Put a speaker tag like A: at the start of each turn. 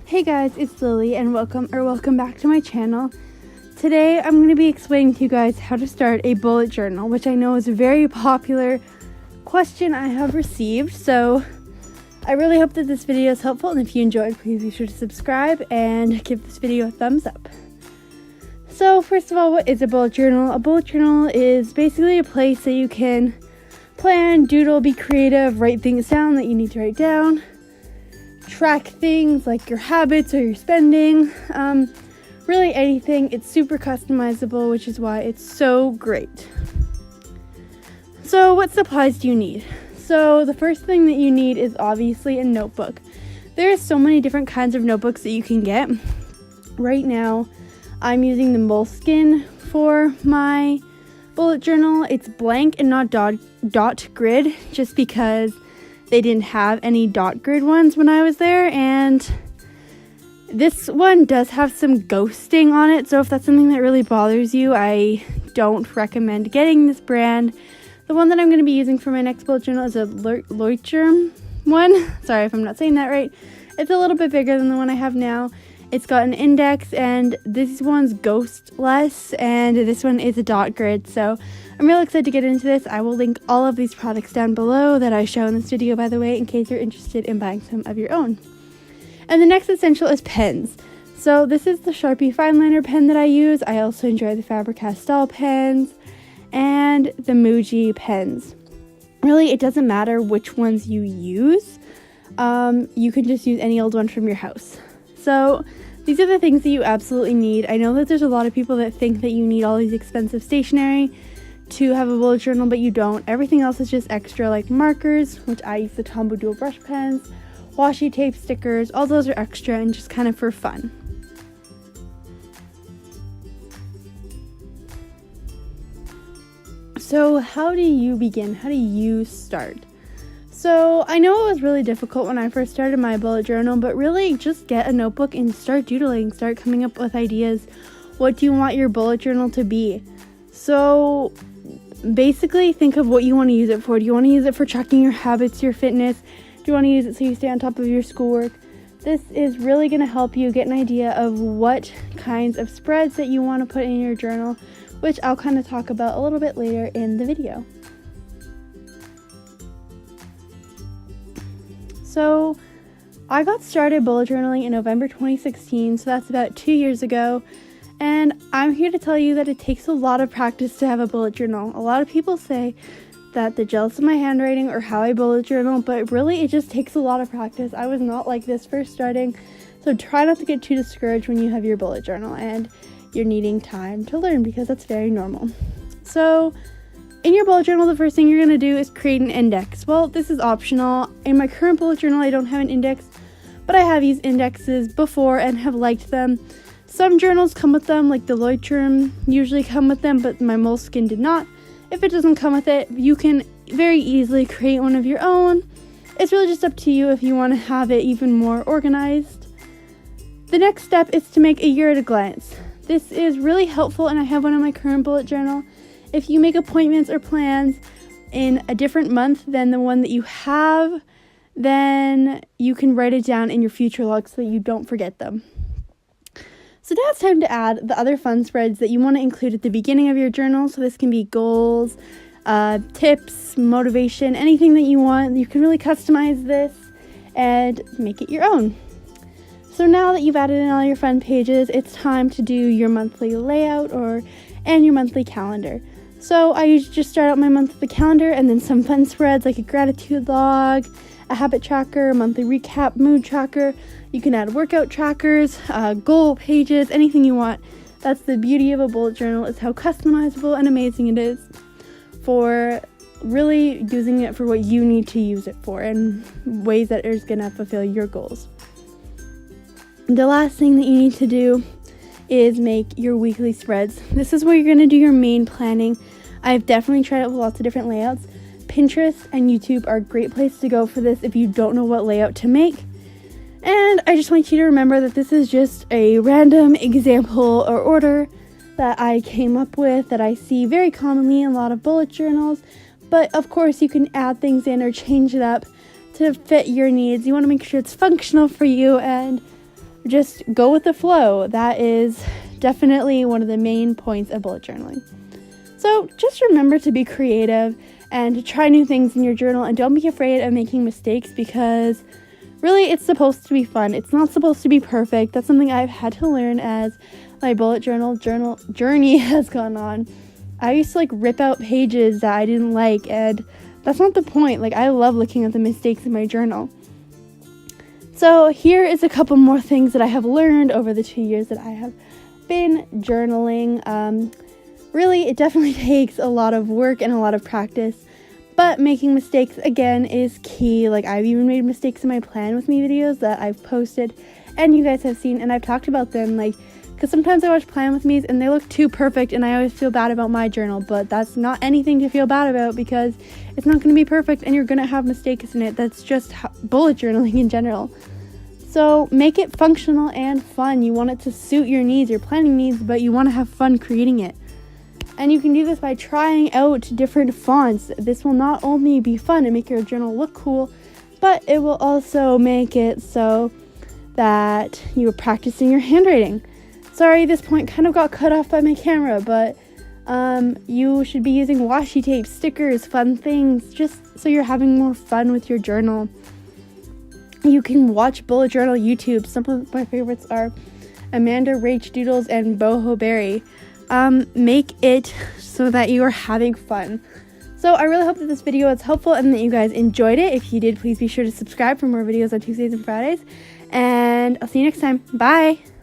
A: Hey guys, it's Lily and welcome back to my channel. Today I'm going to be explaining to you guys how to start a bullet journal, which I know is a very popular question I have received. So I really hope that this video is helpful, and if you enjoyed, please be sure to subscribe and give this video a thumbs up. So first of all, what is a bullet journal? A bullet journal is basically a place that you can plan, doodle, be creative, write things down that you need to write down, track things like your habits or your spending, really anything. It's super customizable, which is why it's so great. So what supplies do you need? So the first thing that you need is obviously a notebook. There are so many different kinds of notebooks that you can get. Right now I'm using the Moleskine for my bullet journal. It's blank and not dot grid, just because they didn't have any dot grid ones when I was there, and this one does have some ghosting on it, so if that's something that really bothers you, I don't recommend getting this brand. The one that I'm going to be using for my next bullet journal is a Leuchtturm one. Sorry if I'm not saying that right. It's a little bit bigger than the one I have now. It's got an index, and this one's ghostless, and this one is a dot grid, so I'm really excited to get into this. I will link all of these products down below that I show in this video, by the way, in case you're interested in buying some of your own. And the next essential is pens. So this is the Sharpie fine liner pen that I use. I also enjoy the Faber-Castell pens and the Muji pens. Really, it doesn't matter which ones you use. You can just use any old one from your house. So these are the things that you absolutely need. I know that there's a lot of people that think that you need all these expensive stationery to have a bullet journal, but you don't. Everything else is just extra, like markers, which I use the Tombow dual brush pens, washi tape, stickers, all those are extra and just kind of for fun. So how do you begin? How do you start? So I know it was really difficult when I first started my bullet journal, but really just get a notebook and start doodling, start coming up with ideas. What do you want your bullet journal to be? So basically think of what you want to use it for. Do you want to use it for tracking your habits, your fitness? Do you want to use it so you stay on top of your schoolwork? This is really going to help you get an idea of what kinds of spreads that you want to put in your journal, which I'll kind of talk about a little bit later in the video. So I got started bullet journaling in November 2016, so that's about 2 years ago. And I'm here to tell you that it takes a lot of practice to have a bullet journal. A lot of people say that they're jealous of my handwriting or how I bullet journal, but really it just takes a lot of practice. I was not like this first starting, so try not to get too discouraged when you have your bullet journal and you're needing time to learn, because that's very normal. So in your bullet journal, the first thing you're going to do is create an index. Well, this is optional. In my current bullet journal, I don't have an index, but I have used indexes before and have liked them. Some journals come with them, like the Leuchtturm usually come with them, but my Moleskine did not. If it doesn't come with it, you can very easily create one of your own. It's really just up to you if you want to have it even more organized. The next step is to make a year at a glance. This is really helpful, and I have one in my current bullet journal. If you make appointments or plans in a different month than the one that you have, then you can write it down in your future log so that you don't forget them. So now it's time to add the other fun spreads that you want to include at the beginning of your journal. So this can be goals, tips, motivation, anything that you want. You can really customize this and make it your own. So now that you've added in all your fun pages, it's time to do your monthly layout and your monthly calendar. So I usually just start out my month with a calendar and then some fun spreads like a gratitude log, a habit tracker, a monthly recap, mood tracker. You can add workout trackers, goal pages, anything you want. That's the beauty of a bullet journal, is how customizable and amazing it is for really using it for what you need to use it for and ways that is going to fulfill your goals. The last thing that you need to do is make your weekly spreads. This is where you're going to do your main planning. I've definitely tried it with lots of different layouts. Pinterest and YouTube are a great place to go for this if you don't know what layout to make. And I just want you to remember that this is just a random example or order that I came up with that I see very commonly in a lot of bullet journals. But of course you can add things in or change it up to fit your needs. You want to make sure it's functional for you and just go with the flow. That is definitely one of the main points of bullet journaling. So just remember to be creative and to try new things in your journal, and don't be afraid of making mistakes, because really it's supposed to be fun. It's not supposed to be perfect. That's something I've had to learn as my bullet journal journey has gone on. I used to rip out pages that I didn't like, and that's not the point. I love looking at the mistakes in my journal. So here is a couple more things that I have learned over the 2 years that I have been journaling. Really, it definitely takes a lot of work and a lot of practice, but making mistakes, again, is key. I've even made mistakes in my Plan With Me videos that I've posted and you guys have seen, and I've talked about them, because sometimes I watch Plan With Me's and they look too perfect, and I always feel bad about my journal, but that's not anything to feel bad about, because it's not going to be perfect and you're going to have mistakes in it. That's just bullet journaling in general. So make it functional and fun. You want it to suit your needs, your planning needs, but you want to have fun creating it. And you can do this by trying out different fonts. This will not only be fun and make your journal look cool, but it will also make it so that you are practicing your handwriting. Sorry, this point kind of got cut off by my camera, but you should be using washi tape, stickers, fun things, just so you're having more fun with your journal. You can watch bullet journal YouTube. Some of my favorites are Amanda Rach Doodles and Boho Berry. Make it so that you are having fun. So I really hope that this video was helpful and that you guys enjoyed it. If you did, please be sure to subscribe for more videos on Tuesdays and Fridays. And I'll see you next time. Bye!